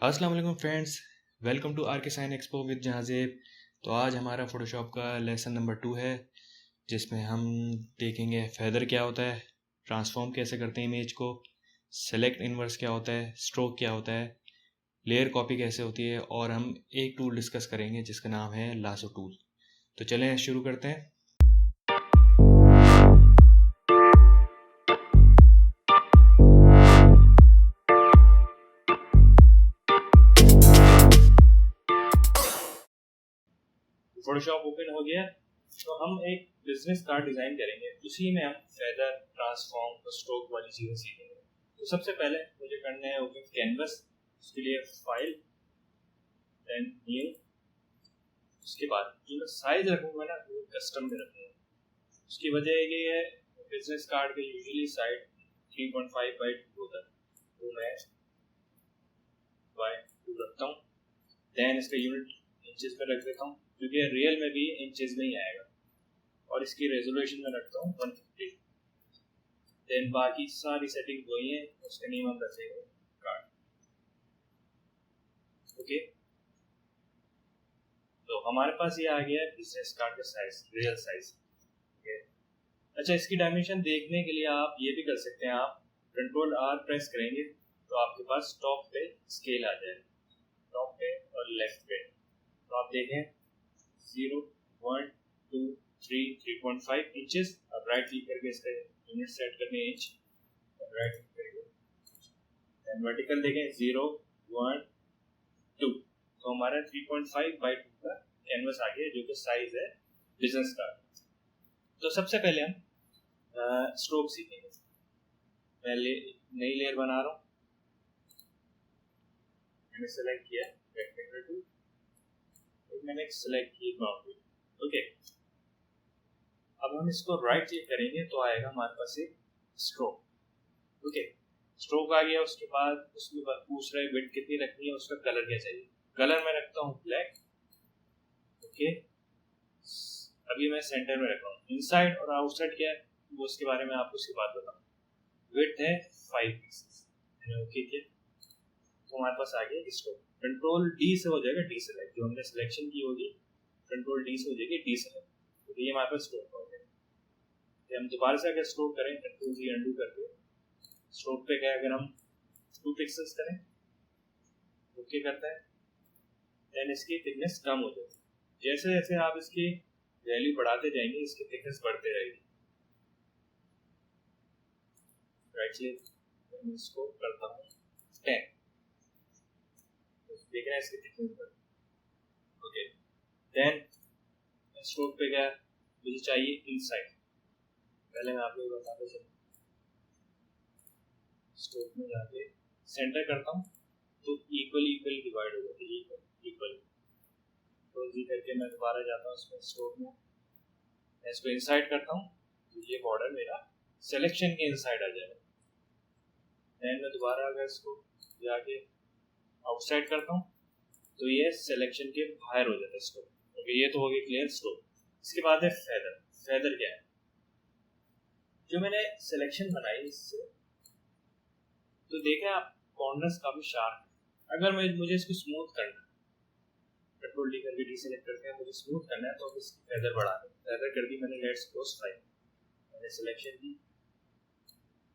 अस्सलाम वालेकुम friends, welcome to are के साइन एक्सपो विद जहाज़ेब। तो आज हमारा फ़ोटोशॉप का लेसन नंबर 2 है, जिसमें हम देखेंगे फेदर क्या होता है, ट्रांसफॉर्म कैसे करते हैं इमेज को, सेलेक्ट इनवर्स क्या होता है, स्ट्रोक क्या होता है, लेयर कॉपी कैसे होती है, और हम एक टूल डिस्कस करेंगे जिसका नाम है लासो टूल। तो चलें शुरू करते हैं। फोटोशॉप ओपन हो गया, तो हम एक बिजनेस कार्ड डिज़ाइन करेंगे। उसी में हम फेदर, ट्रांसफॉर्म और स्ट्रोक वाली चीज़ें सीखेंगे। तो सबसे पहले मुझे करना है ओपन कैनवस। उसके लिए फाइल, देन न्यू। उसके बाद जो मैं साइज रखूँगा ना, वो कस्टम में रखूँगा। उसकी वजह ये है, बिजनेस कार्ड का यूजुअली साइज 3.5/2 होता है, तो मैं बाय 2 रखता हूँ। देन इसका यूनिट इंचेस में रख देता हूँ, क्योंकि रियल में भी इंचेस में ही आएगा। और इसकी रेजोल्यूशन में रखता हूँ 150। देन बाकी सारी सेटिंग वही है, उसके नेम हम रखेंगे कार्ड। ओके, तो हमारे पास ये आ गया है बिजनेस कार्ड का साइज, रियल साइज। ओके, अच्छा, इसकी डायमेंशन देखने के लिए आप ये भी कर सकते हैं। आप कंट्रोल आर प्रेस करेंगे तो आपके पास टॉप पे स्केल आ जाएगा, टॉप पे और लेफ्ट पे। तो आप देखें 0, 1, 2, 3, 3.5 इंचेस। अब राइट क्लिक करके इसका यूनिट सेट करने इंच, राइट क्लिक करके वर्टिकल देखें 0, 1, 2। तो हमारा 3.5/2 का कैनवस आ गया, जो कि साइज है बिजनेस का। तो सबसे पहले हम स्ट्रोक सीखेंगे। पहले नई लेयर बना रहा हूँ, मैंने सेलेक्ट किया रेक्टेंगल टूल, मैंने सेलेक्ट की बाउंड्री। ओके, अब हम इसको राइट क्लिक करेंगे तो आएगा हमारे पास एक स्ट्रोक। ओके, स्ट्रोक आ गया। उसके बाद उसके बाद पूछ रहा है विड्थ कितनी रखनी है, उसका कलर क्या चाहिए। कलर मैं रखता हूँ ब्लैक। ओके, अभी मैं सेंटर में रखा हूँ। इनसाइड और आउटसाइड क्या है वो उसके बारे में आपको उसके बाद बताऊँ। विड्थ है 5 पीसेस, मैंने ओके किया तो हमारे पास आ गया स्ट्रोक। कंट्रोल डी से हो जाएगा डी सेलेक्ट, जो हमने सिलेक्शन की होगी कंट्रोल डी से हो जाएगी डी सेलेक्ट। तो ये हमारे पास स्ट्रोक हो गया। हम दोबारा से अगर स्ट्रोक करें, कंट्रोल जी अंडू करके स्ट्रोक पे गए, अगर हम 2 पिक्सेल्स करें, ओके करता है, देन इसकी थिकनेस कम हो जाएगी। जैसे जैसे आप इसकी वैल्यू बढ़ाते जाएंगे, इसकी थिकनेस बढ़ते रहेगी। राइट क्लिक, इसको करता हूँ 10, देख रहे हैं इसकी थिकनेस बढ़। ओके, देन स्ट्रोक पे गया, मुझे चाहिए इनसाइड। पहले मैं आपको बताता चलूँ, स्ट्रोक में जाके सेंटर करता हूँ तो इक्वल डिवाइड हो जाती है, इक्वल। तो जी करके मैं दोबारा जाता हूँ इसमें स्ट्रोक में, मैं इसको इनसाइड करता हूँ तो ये बॉर्डर मेरा सिलेक्शन के इनसाइड आ जाएगा। देन मैं दोबारा अगर इसको जाके आउटसाइड करता हूँ तो ये सिलेक्शन के बाहर हो जाता है स्ट्रोक। ओके, ये तो हो गया क्लियर स्ट्रोक। इसके बाद है फेदर। फेदर क्या है, जो मैंने सिलेक्शन बनाई इससे, तो देखें आप कॉर्नर्स काफी शार्प है। अगर मुझे इसको स्मूथ करना है, कंट्रोल डी करके डीसेलेक्ट करके मुझे स्मूथ करना है, तो इसकी फेदर बढ़ा दें। फेदर कर दी मैंने, लेट्स सपोज 5। मैंने सिलेक्शन की,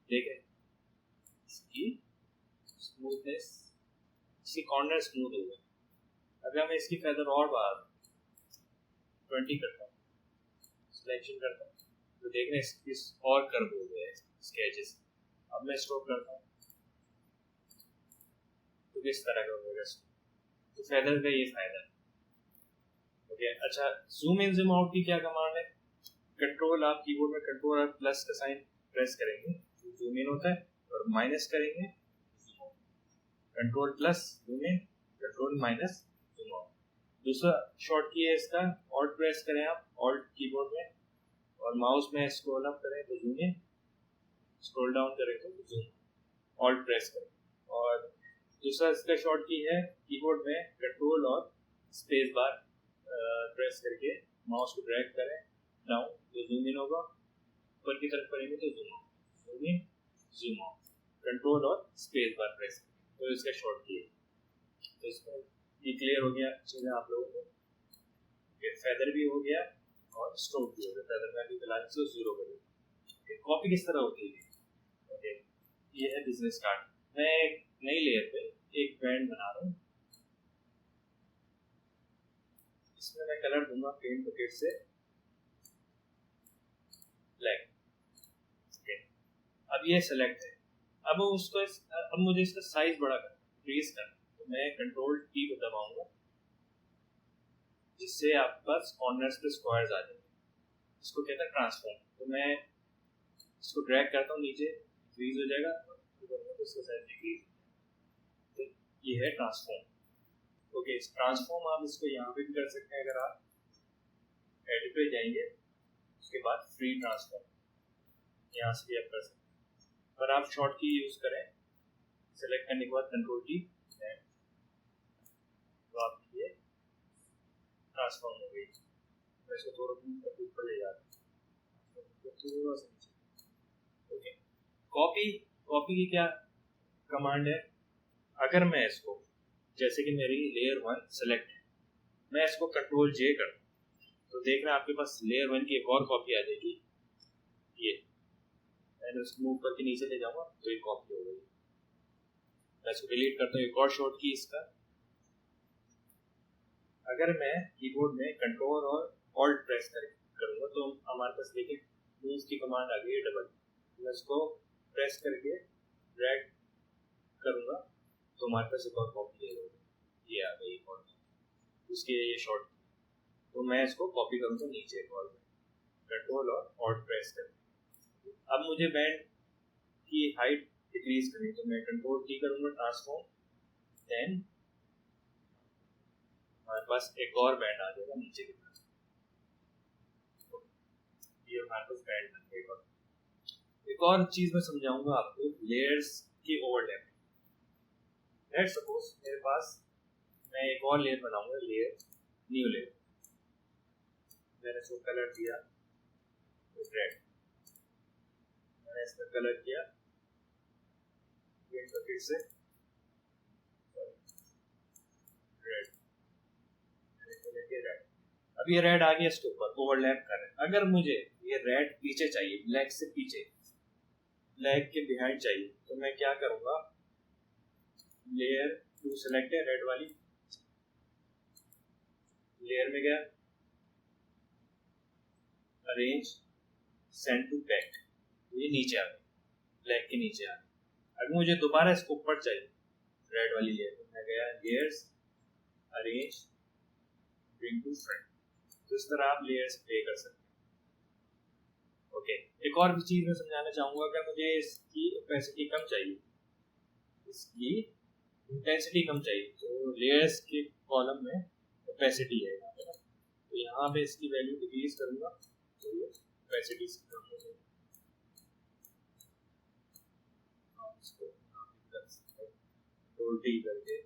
देखें इसकी स्मूथनेस, इसके कॉर्नर स्मूथ हो गए। अगर मैं इसकी फेदर और बढ़ा 20 करता हूँ, सिलेक्शन करता हूँ, तो देख रहे हैं इस और कर्व हो गया है इसके एजेस। अब मैं स्ट्रोक करता हूँ तो किस तरह का होगा। तो फेदर का ये फायदा है। ओके, अच्छा, जूम इन जूम आउट की क्या कमांड है। कंट्रोल आप कीबोर्ड में कंट्रोल और प्लस का साइन प्रेस करेंगे तो जूम इन होता है, और माइनस करेंगे zoom out. Control plus zoom in, control minus zoom out. दूसरा शॉर्ट की है इसका, ऑल्ट प्रेस करें आप ऑल्ट कीबोर्ड में, और माउस में स्क्रॉल अप करें तो जूम इन, स्क्रॉल डाउन करें तो जूम, ऑल्ट प्रेस करें। और दूसरा इसका शॉर्ट की है कीबोर्ड में कंट्रोल और स्पेस बार प्रेस करके माउस को ड्रैग करें डाउन तो जूम इन होगा, ऊपर की तरफ करेंगे तो zoom out, zoom in zoom out, control और स्पेस बार प्रेस करें तो इसका शॉर्ट की है। तो इसमें ये क्लियर हो गया चीज़ें आप लोगों को, ये फेदर भी हो गया और स्ट्रोक भी हो गया। फेदर में भी फिलहाल से 0 करें। कॉपी किस तरह होती है? ओके, ये है बिजनेस कार्ड। मैं एक नई लेयर पे एक बैंड बना रहा हूँ, इसमें मैं कलर दूंगा पेंट बकेट से ब्लैक। ओके, अब ये सेलेक्ट है। अब उसको अब मुझे इसका साइज बड़ा करना, इंक्रीज करना, तो मैं कंट्रोल टी को दबाऊंगा जिससे आपके पास कॉर्नर्स पे स्क्वायर्स आ जाएंगे। इसको कहता है ट्रांसफॉर्म। तो मैं इसको ड्रैग करता हूँ नीचे, इंक्रीज हो जाएगा, तो इसका साइज डिक्रीज। तो ये है ट्रांसफॉर्म। ओके, इस ट्रांसफॉर्म आप इसको यहाँ पे भी कर सकते हैं। अगर आप एडिट पे जाएंगे उसके बाद फ्री ट्रांसफॉर्म यहाँ से भी आप कर सकते हैं। अगर आप शॉर्ट की यूज करें, सेलेक्ट करने के बाद कंट्रोल की, तो आपकी ये ट्रांसफॉर्म हो गई। मैं इसको थोड़ा ऊपर ले जाता हूँ, थोड़ा सा नीचे। ओके, कॉपी कॉपी की क्या कमांड है? अगर मैं इसको, जैसे कि मेरी लेयर 1 सेलेक्ट है, मैं इसको कंट्रोल जे कर, तो देख रहे हैं आपके पास लेयर 1 की एक और कॉपी आ जाएगी। ये मैंने उसको मूव करके नीचे ले जाऊंगा तो एक कॉपी हो गई। मैं इसको डिलीट करता हूँ। एक और शॉर्ट की इसका, अगर मैं कीबोर्ड में कंट्रोल और ऑल्ट प्रेस करूंगा तो हमारे पास देखिए मूव की कमांड आ गई है डबल। मैं इसको प्रेस करके ड्रैग करूंगा तो हमारे पास एक और कॉपी ये आ गई और उसके ये शॉर्ट। तो मैं इसको कॉपी करूंगा नीचे एक और कंट्रोल और ऑल्ट प्रेस करके। अब मुझे बैंड की हाइट डिक्रीज करनी, तो मैं कंट्रोल टी करूंगा, ट्रांसफॉर्म, देन हमारे पास एक और बैंड आ जाएगा नीचे की तरफ। ये हमारे पास बैंड बन गया। एक और चीज मैं समझाऊंगा आपको, लेयर्स की ओवरलैप। लेट्स सपोज मेरे पास, मैं एक और लेयर बनाऊंगा, लेयर न्यू लेयर। मैंने इसको कलर दिया रेड, मैंने इसका कलर किया पेंट बकेट से रेड, रेड। अब ये रेड आ गया, इसके ऊपर ओवरलैप कर रहे हैं। अगर मुझे ये रेड पीछे चाहिए, ब्लैक से पीछे, ब्लैक के बिहाइंड चाहिए, तो मैं क्या करूंगा, लेयर 2 सेलेक्ट है रेड वाली, लेयर में गया, अरेंज, सेंड टू बैक, ये नीचे आ गया, ब्लैक के नीचे आ गया। अगर मुझे दोबारा इसको ऊपर चाहिए रेड वाली लेयर, तो मैं गया layers, arrange, bring to front. तो इस तरह आप लेयर्स प्ले कर सकते हैं। ओके, एक और भी चीज मैं समझाना चाहूंगा, अगर मुझे इसकी ओपेसिटी कम चाहिए, इसकी इंटेंसिटी कम चाहिए, तो लेयर्स के कॉलम में ओपेसिटी है यहाँ पे, तो यहाँ पे इसकी वैल्यू डिक्रीज करूंगा तो ये ओपेसिटी कम हो जाएगी। इसको रोटी करके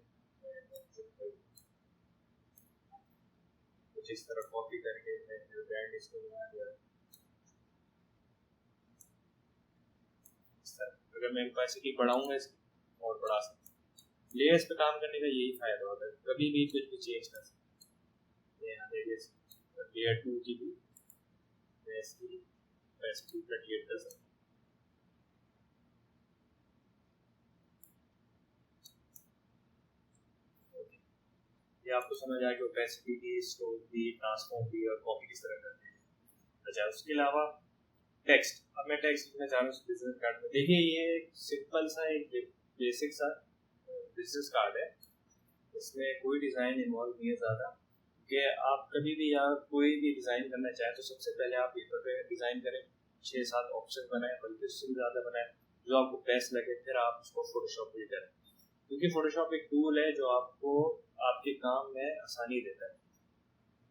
कुछ इस तरह कॉपी करके मैं जो ब्रांड इसको बना दिया। अगर मैं ओपेसिटी बढ़ाऊंगा इसकी और बढ़ा सकता। लेयर्स पे काम करने का यही फायदा होता है, कभी भी कुछ भी चेंज कर सकते हैं। लेयर 2 की भी मैं इसकी ओपेसिटी क्रिएट कर सकता हूँ। ये आपको समझ आया कि ओपेसिटी की, स्ट्रोक की, ट्रांसफॉर्म की और कॉपी किस तरह करते हैं। अच्छा, उसके अलावा टेक्स्ट, अब मैं टेक्स्ट लिखना चाह रहा हूँ बिजनेस कार्ड में। देखिए ये सिंपल सा एक बेसिक सा बिजनेस कार्ड है, इसमें कोई डिज़ाइन इन्वॉल्व नहीं है ज़्यादा, कि आप कभी भी या कोई भी डिज़ाइन करना चाहें तो सबसे पहले आप पेपर पे डिज़ाइन करें, 6-7 ऑप्शन बनाएं, बल्कि उससे भी ज़्यादा बनाएं जो आपको बेस्ट लगे, फिर आप उसको फोटोशॉप पे करें, क्योंकि फोटोशॉप एक टूल है जो आपको आपके काम में आसानी देता है।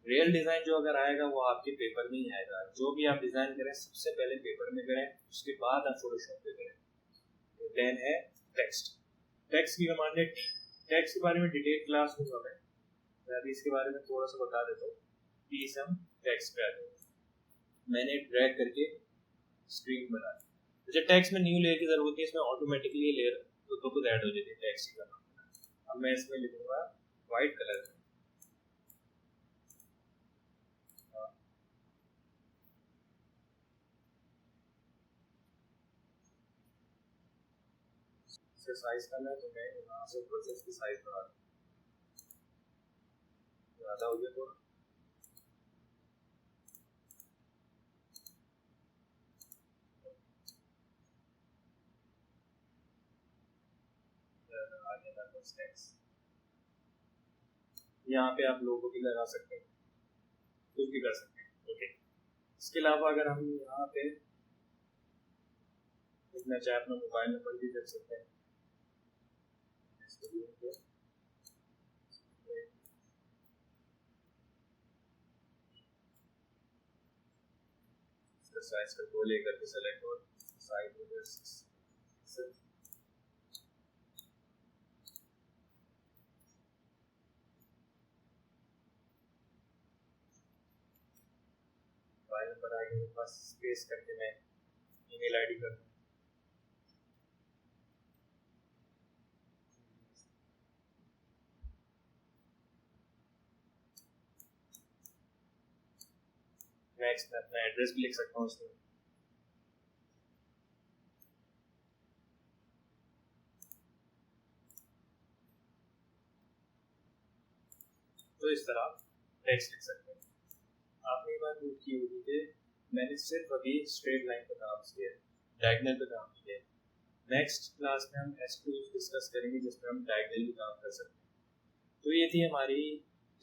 रियल डिज़ाइन जो अगर आएगा वो आपके पेपर में ही आएगा। जो भी आप डिज़ाइन करें सबसे पहले पेपर में करें, उसके बाद आप फोटोशॉप पे करें। देन है टेक्स्ट। टेक्स्ट की कमांड है टी। टेक्स्ट के बारे में डिटेल क्लास दूंगा मैं अभी इसके बारे में थोड़ा सा बता देता हूँ। टी से हम टेक्स्ट पे आ जाएंगे। मैंने ड्रैग करके स्क्रीन बना दी। जब टेक्स्ट में न्यू लेयर की जरूरत है, इसमें ऑटोमेटिकली लेयर तो खुद ऐड हो जाती है टेक्स्ट की। अब मैं इसमें लिखूंगा वाइट कलर में। इसे साइज करना है तो मैं यहाँ से प्रोसेस की साइज बढ़ा दूँ, ज़्यादा हो गया थोड़ा। आगे यहाँ पे आप लोगों भी लगा सकते हैं, कुछ भी कर सकते हैं। ओके, इसके अलावा अगर हम यहाँ पे लिखना चाहे अपना मोबाइल नंबर भी दे सकते हैं। इसका साइज कंट्रोल लेकर के सेलेक्ट और साइज हो गया 6। मोबाइल नंबर आगे मेरे पास स्पेस करके मैं ईमेल आईडी कर दूँ। नेक्स्ट मैं अपना एड्रेस भी लिख सकता हूँ इसमें। तो इस तरह टेक्स्ट लिख सकते हैं। आपने ये बात नोट की होगी कि मैंने सिर्फ अभी स्ट्रेट लाइन पे काम किया, डायगोनल पे काम किया। नेक्स्ट क्लास में हम एसक्यूज डिस्कस करेंगे जिसमें हम डायगोनल भी काम कर सकते हैं। तो ये थी हमारी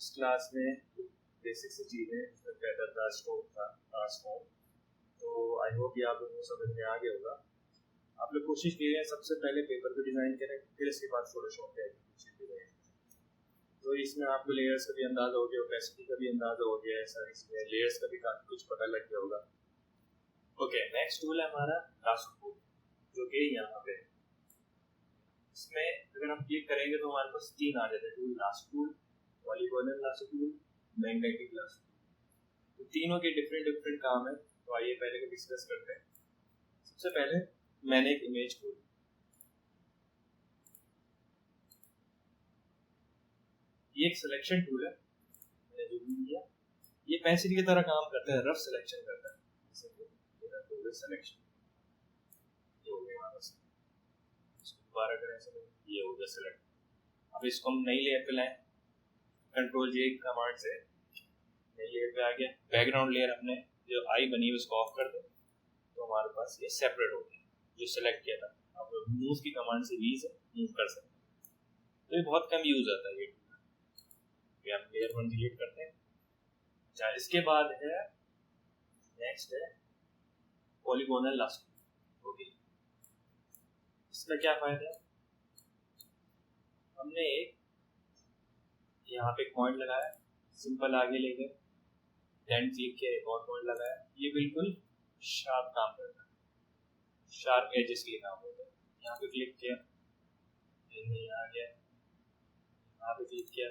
इस क्लास में बेसिक सी चीज़ें, जिसमें पैटर्न था, स्ट्रोक था, ट्रांसफॉर्म। तो आई होप ये आप लोगों को समझ में आ गया होगा। आप लोग कोशिश कीजिए सबसे पहले पेपर पे डिज़ाइन करें, फिर इसके बाद फोटोशॉप पे डिज़ाइन। तो इसमें आपको लेयर्स का भी अंदाजा हो गया, ओपेसिटी का भी अंदाजा हो गया है, सारी चीज़ें लेयर्स का भी काफ़ी कुछ पता लग गया होगा। ओके, नेक्स्ट टूल है हमारा लासो टूल, जो कि यहाँ पे इसमें अगर हम क्लिक करेंगे तो हमारे पास 3 आ जाते हैं tool, lasso tool, polygonal lasso tool, magnetic lasso tool. तो तीनों के डिफरेंट डिफरेंट काम है। तो आइए पहले को डिस्कस करते हैं। सबसे पहले मैंने एक इमेज खोली, ये एक सिलेक्शन टूल है, मैंने जो भी दिया ये पेंसिल की तरह काम करता है, रफ सिलेक्शन करता है। सिलेक्शन ये हो गया हमारा, दोबारा करें ऐसे ये हो गया सिलेक्ट। अब इसको हम नई लेयर पे लाएं, कंट्रोल जे कमांड से नई लेयर पे आ गया। बैकग्राउंड लेयर अपने जो आई बनी है उसको ऑफ कर दो, तो हमारे पास ये सेपरेट हो गया जो सिलेक्ट किया था। आप मूव की कमांड से भी इसे मूव कर सकते हैं। तो ये बहुत कम यूज आता है ये हम लेयर 1 डिलीट करते हैं। अच्छा, इसके बाद है नेक्स्ट है पॉलीगोनल लासो। ओके, इसका क्या फायदा है? हमने एक यहाँ पे पॉइंट लगाया, सिंपल आगे ले गए, देन क्लिक किया, एक और पॉइंट लगाया, ये बिल्कुल शार्प काम करता है, शार्प एजेस के लिए काम होता है। यहाँ पे क्लिक किया, यहाँ आ गया, यहाँ पे क्लिक किया,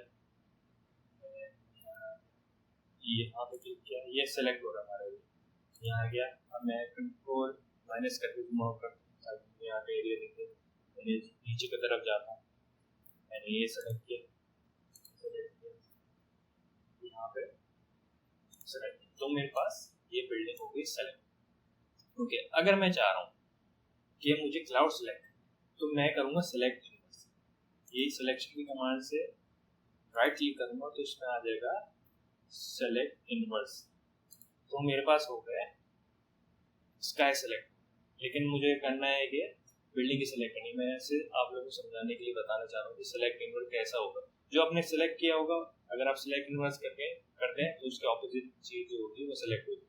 यहाँ पे क्लिक किया, ये सेलेक्ट हो रहा है हमारा, यहाँ आ गया। अब मैं कंट्रोल माइनस करके घुमाओ कर यहाँ पे एरिया देखे, मैंने नीचे की तरफ जाता हूँ, मैंने ये सेलेक्ट किया, यहाँ पे सेलेक्ट किया, तो मेरे पास ये बिल्डिंग हो गई सेलेक्ट। ओके, अगर मैं चाह रहा हूँ कि मुझे क्लाउड सेलेक्ट, तो मैं करूँगा सेलेक्ट इनवर्स। ये सिलेक्शन की कमांड से राइट क्लिक करूँगा तो इसमें आ जाएगा सेलेक्ट इनवर्स। तो मेरे पास हो गया स्काई सेलेक्ट, लेकिन मुझे करना है कि बिल्डिंग की सेलेक्ट करनी। मैं सिर्फ आप लोगों को समझाने के लिए बताना चाह रहा हूँ कि सेलेक्ट इनवर्स कैसा होगा। जो आपने सेलेक्ट किया होगा, अगर आप सेलेक्ट इनवर्स करके करते हैं तो उसके ऑपोजिट चीज जो होगी वो सेलेक्ट होगी।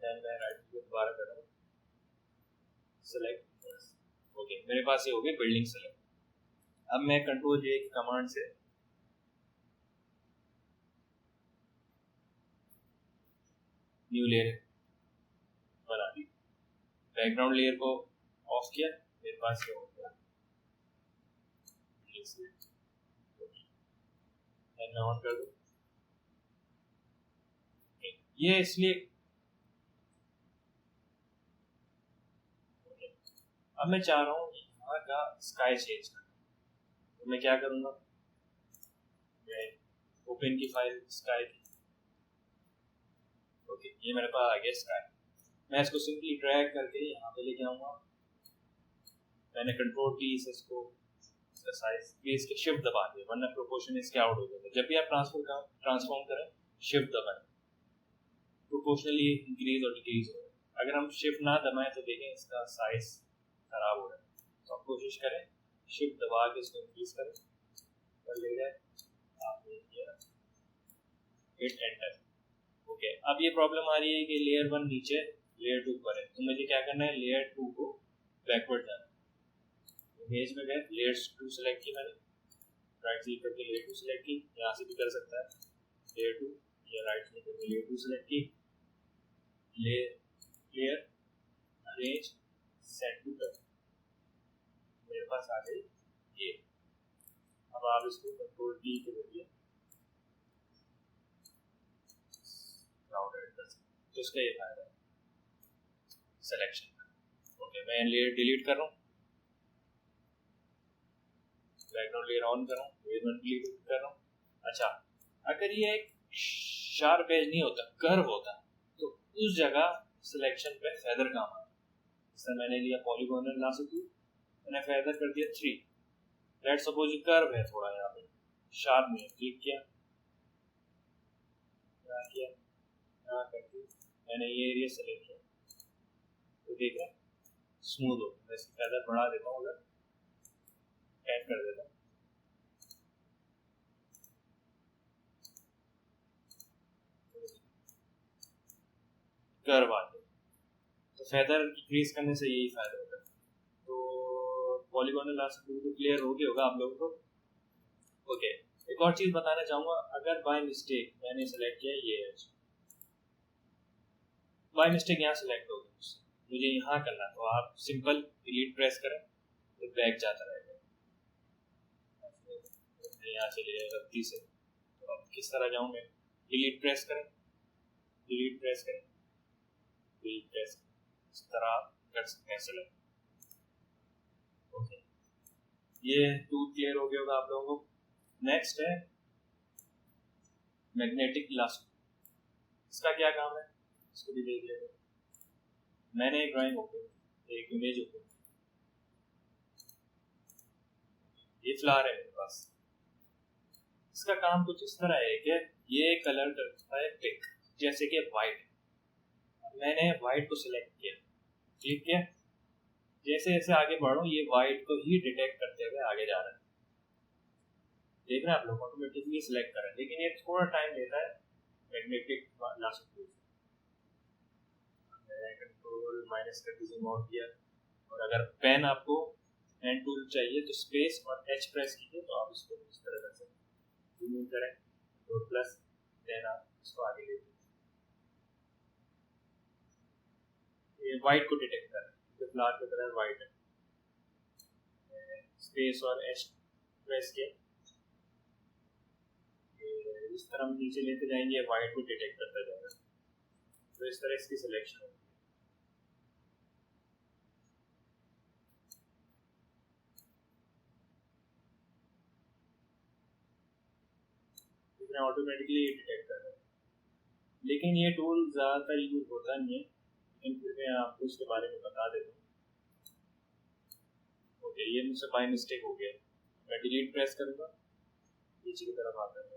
देन मैं राइट क्लिक दोबारा कर रहा हूँ, सेलेक्ट इनवर्स। ओके, मेरे पास ये हो गई बिल्डिंग सेलेक्ट। अब मैं कंट्रोल जे कमांड से न्यू लेयर बना दी, बैकग्राउंड लेयर को ऑफ किया, मेरे पास ये हो गया ऑन कर दो। ये इसलिए अब मैं चाह रहा हूँ यहाँ का स्काई चेंज करना, तो मैं क्या करूँगा, मैं ओपन की फाइल स्काई की, ओके ये मेरे पास आ गया स्काई। मैं इसको सिंपली ड्रैग करके यहाँ पे लेके आऊँगा। मैंने कंट्रोल की से इसको इसका साइज भी इसके शिफ्ट दबा दिया, वरना प्रोपोर्शन इसके आउट हो जाता है। जब भी आप ट्रांसफॉर्म करें शिफ्ट दबाएं, प्रोपोर्शनली इंक्रीज और डिक्रीज हो। अगर हम शिफ्ट ना दबाएं तो देखें इसका साइज खराब हो रहा है। तो आप कोशिश करें शिफ्ट दबा के इसको इंक्रीज करें और ले जाए। आपने किया हिट एंटर, ओके। अब ये प्रॉब्लम आ रही है कि लेयर 1 नीचे लेयर 2 पर है, तो मुझे क्या करना है, लेयर 2 को बैकवर्ड जाना। इमेज में गए, लेयर 2 सेलेक्ट की मैंने, राइट क्लिक करके लेयर 2 सेलेक्ट की, यहाँ से भी कर सकता है लेयर 2, या राइट क्लिक करके लेयर 2 सेलेक्ट की, लेयर अरेंज सेट टू कर, मेरे पास आ गई ये। अब आप इसको कंट्रोल टी के जरिए क्राउडेड कर सकते, तो इसका ये फायदा है सिलेक्शन का। ओके मैं लेयर डिलीट कर रहा हूँ, बैकग्राउंड लेयर ऑन कर रहा हूँ, लेयर 1 डिलीट कर रहा हूँ। अच्छा अगर ये एक शार्प एज नहीं होता, कर्व होता, तो उस जगह सिलेक्शन पे फेदर काम आता। जैसे मैंने लिया पॉलीगोनल लासो, मैंने फेदर कर दिया 3। लेट सपोज ये कर्व है थोड़ा, यहाँ पे शार्प नहीं है, क्लिक किया, यहाँ किया, यहाँ करके मैंने ये एरिया सेलेक्ट किया, तो देख रहे हैं स्मूथ हो। मैं इसकी फेदर बढ़ा देता हूँ, अगर 10 कर देता हूँ, कर्व आ गया। तो फेदर इंक्रीज करने से यही फायदा होता है। तो पॉलीगोनल लासो तो क्लियर हो गया होगा आप लोगों को। ओके एक और चीज बताना चाहूंगा, अगर बाय मिस्टेक मैंने सेलेक्ट किया ये एज, बाय मिस्टेक यहाँ सेलेक्ट हो गया, मुझे यहाँ करना, तो आप सिंपल डिलीट प्रेस करें तो बैक जाता रहेगा, यहाँ से ले गलती से। तो अब किस तरह जाऊँ मैं, डिलीट प्रेस करें, डिलीट प्रेस करें, डिलीट प्रेस, इस तरह कर सकते हैं सेलेक्ट। ओके ये टूल क्लियर हो गया होगा आप लोगों को। नेक्स्ट है मैग्नेटिक लासो, इसका क्या काम है इसको भी देख लेते हैं। मैंने एक ड्राइंग ओपन, एक इमेज ओपन, ये फ्लावर है मेरे पास। इसका काम कुछ इस तरह है कि ये कलर करता है पिक, जैसे कि वाइट। मैंने वाइट को सिलेक्ट किया, क्लिक किया, जैसे जैसे आगे बढ़ो ये वाइट को ही डिटेक्ट करते हुए आगे जा रहा है। देख रहे हैं आप लोग, ऑटोमेटिकली सिलेक्ट कर रहे हैं, लेकिन ये थोड़ा टाइम लेता है मैग्नेटिक लासो टूल। मैंने कंट्रोल माइनस करके जूम आउट किया, और अगर पेन आपको पेन टूल चाहिए तो स्पेस और एच प्रेस कीजिए, तो आप इसको इस तरह कर सकते हैं, जूम इन करें तो प्लस, देन आप इसको आगे ले, ये वाइट को डिटेक्ट कर रहे हैं, जो फ्लावर का कलर वाइट है। स्पेस और एच प्रेस किया, इस तरह हम नीचे लेते जाएंगे, वाइट को डिटेक्ट करता जाएगा। तो इस तरह इसकी सिलेक्शन होगी। ऑटोमेटिकली डिटेक्ट कर रहा है, लेकिन ये टूल ज़्यादातर यूज होता नहीं है, लेकिन फिर मैं आपको इसके बारे में बता देता हूँ। ओके ये मुझसे बाय मिस्टेक हो गया, मैं डिलीट प्रेस करूँगा, नीचे की तरफ आता है।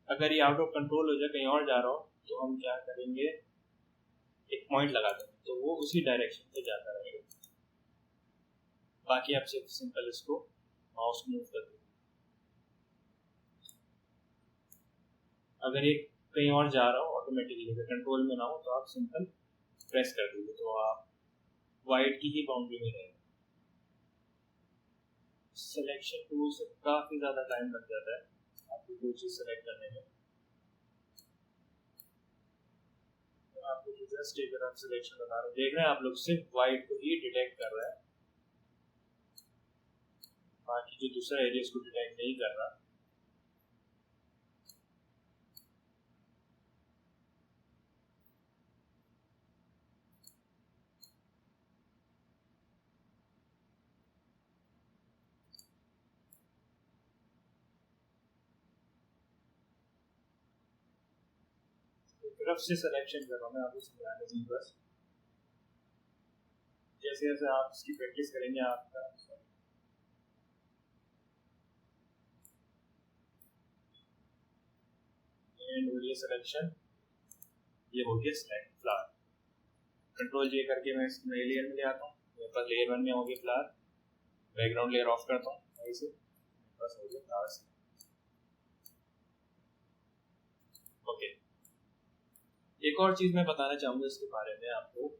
अगर ये आउट ऑफ कंट्रोल हो जाए, कहीं और जा रहा हो, तो हम क्या करेंगे, एक पॉइंट लगा देंगे, तो वो उसी डायरेक्शन पे जाता रहेगा। बाकी आप सिर्फ सिंपल इसको माउस मूव कर देंगे। अगर ये कहीं और जा रहा हो ऑटोमेटिकली, अगर कंट्रोल में ना हो, तो आप सिंपल प्रेस कर दीजिए, तो आप वाइट की ही बाउंड्री में रहेंगे। सिलेक्शन टूल से काफ़ी ज़्यादा टाइम लग जाता है आपको कोई चीज़ सेलेक्ट करने में। तो आपको जस्ट एक आप सिलेक्शन बता रहा हूँ, देख रहे हैं आप लोग, सिर्फ वाइट को ही डिटेक्ट कर रहा है। बाकी जो दूसरा एरिया इसको डिटेक्ट नहीं कर रहा। रफ से सिलेक्शन कर रहा हूँ मैं आपको समझाने के लिए बस। जैसे जैसे आप इसकी प्रैक्टिस करेंगे आपका एंड ये सिलेक्शन ये हो गया सिलेक्ट फ्लावर। कंट्रोल जे करके मैं इसको नए लेयर में ले आता हूँ। मेरे पास लेयर 1 में हो गया फ्लावर। बैकग्राउंड लेयर ऑफ करता हूँ ऐसे, बस हो गया फ्लावर। ओके, एक और चीज़ मैं बताना चाहूँगा इसके बारे में आपको।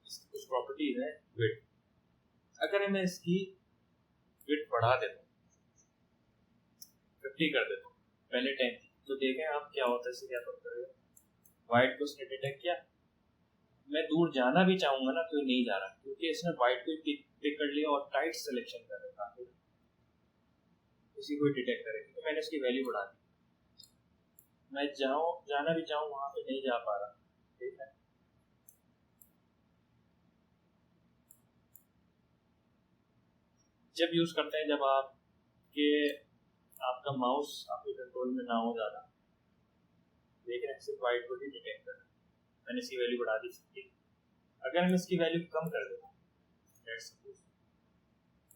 इसकी कुछ प्रॉपर्टीज है विड्थ। अगर मैं इसकी विड्थ बढ़ा देता हूँ 50 कर देता हूँ पहले 10, तो देखें आप क्या होता है। इससे क्या फर्क करेगा? वाइट को उसने डिटेक्ट किया, मैं दूर जाना भी चाहूंगा ना तो नहीं जा रहा, क्योंकि इसने वाइट को पिक कर लिया और टाइट सिलेक्शन कर रखा है, किसी को डिटेक्ट करेगा। तो मैंने इसकी वैल्यू बढ़ा दी, मैं जाना भी चाहूँ वहां पे नहीं जा पा रहा। ठीक है, जब यूज करते हैं जब आपका माउस आपके कंट्रोल में ना हो ज्यादा, देख रहे हैं सिर्फ वाइट को ही डिटेक्ट कर रहा है। मैंने इसकी वैल्यू बढ़ा दी 50। अगर मैं इसकी वैल्यू कम कर देता, लेट्स सपोज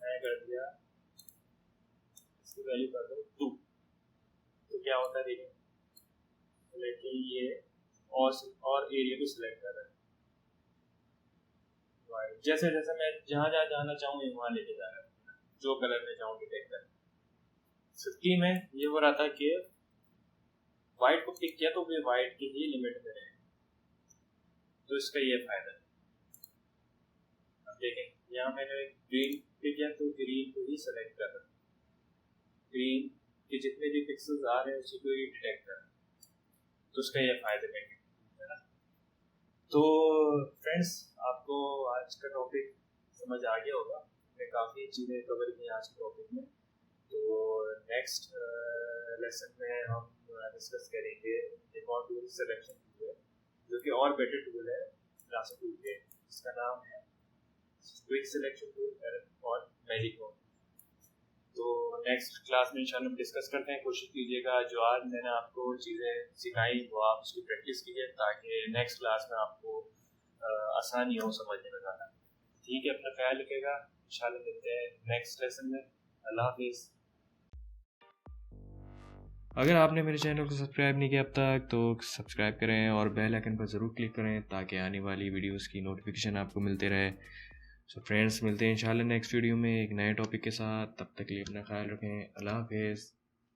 मैं कर दिया इसकी वैल्यू कर दो 2, तो क्या होता है देखिए, लेकिन ये और एरिया को सिलेक्ट कर रहा है वाइट। जैसे जैसे मैं जहाँ जहाँ जाना चाहूँ वहाँ लेके जा रहा है, जो कलर में चाहूँ डिटेक्ट कर। 50 में ये हो रहा था कि वाइट को पिक किया तो वे वाइट की ही लिमिट में रहे, तो इसका ये फायदा है। अब देखें यहाँ मैंने ग्रीन पिक किया तो ग्रीन को ही सेलेक्ट कर रहा है, ग्रीन के जितने भी पिक्सेल्स आ रहे हैं उसी को ही डिटेक्ट कर रहा है, तो उसका ये फायदा है ना। तो फ्रेंड्स, आपको आज का टॉपिक समझ आ गया होगा, मैं काफ़ी चीज़ें कवर की आज के टॉपिक में। तो नेक्स्ट लेसन में हम डिस्कस करेंगे एक और टूल सिलेक्शन टूल है, जो कि और बेटर टूल है क्लासिक टूल के, जिसका नाम है क्विक सिलेक्शन टूल और मैजिक। तो नेक्स्ट क्लास में इंशाल्लाह हम डिस्कस करते हैं। कोशिश कीजिएगा जो आज मैंने आपको चीज़ें सिखाई वो आप उसकी प्रैक्टिस कीजिए, ताकि नेक्स्ट क्लास में आपको आसानी हो समझने में ज़्यादा। ठीक है, अपना ख्याल रखिएगा, इंशाल्लाह मिलते हैं नेक्स्ट लेसन में। अल्लाह हाफिज़। अगर आपने मेरे चैनल को सब्सक्राइब नहीं किया अब तक तो सब्सक्राइब करें और बेल आइकन पर ज़रूर क्लिक करें, ताकि आने वाली वीडियोस की नोटिफिकेशन आपको मिलते रहे। सो फ्रेंड्स, मिलते हैं इंशाल्लाह नेक्स्ट वीडियो में एक नए टॉपिक के साथ। तब तक के लिए अपना ख्याल रखें। अल्लाह हाफिज़।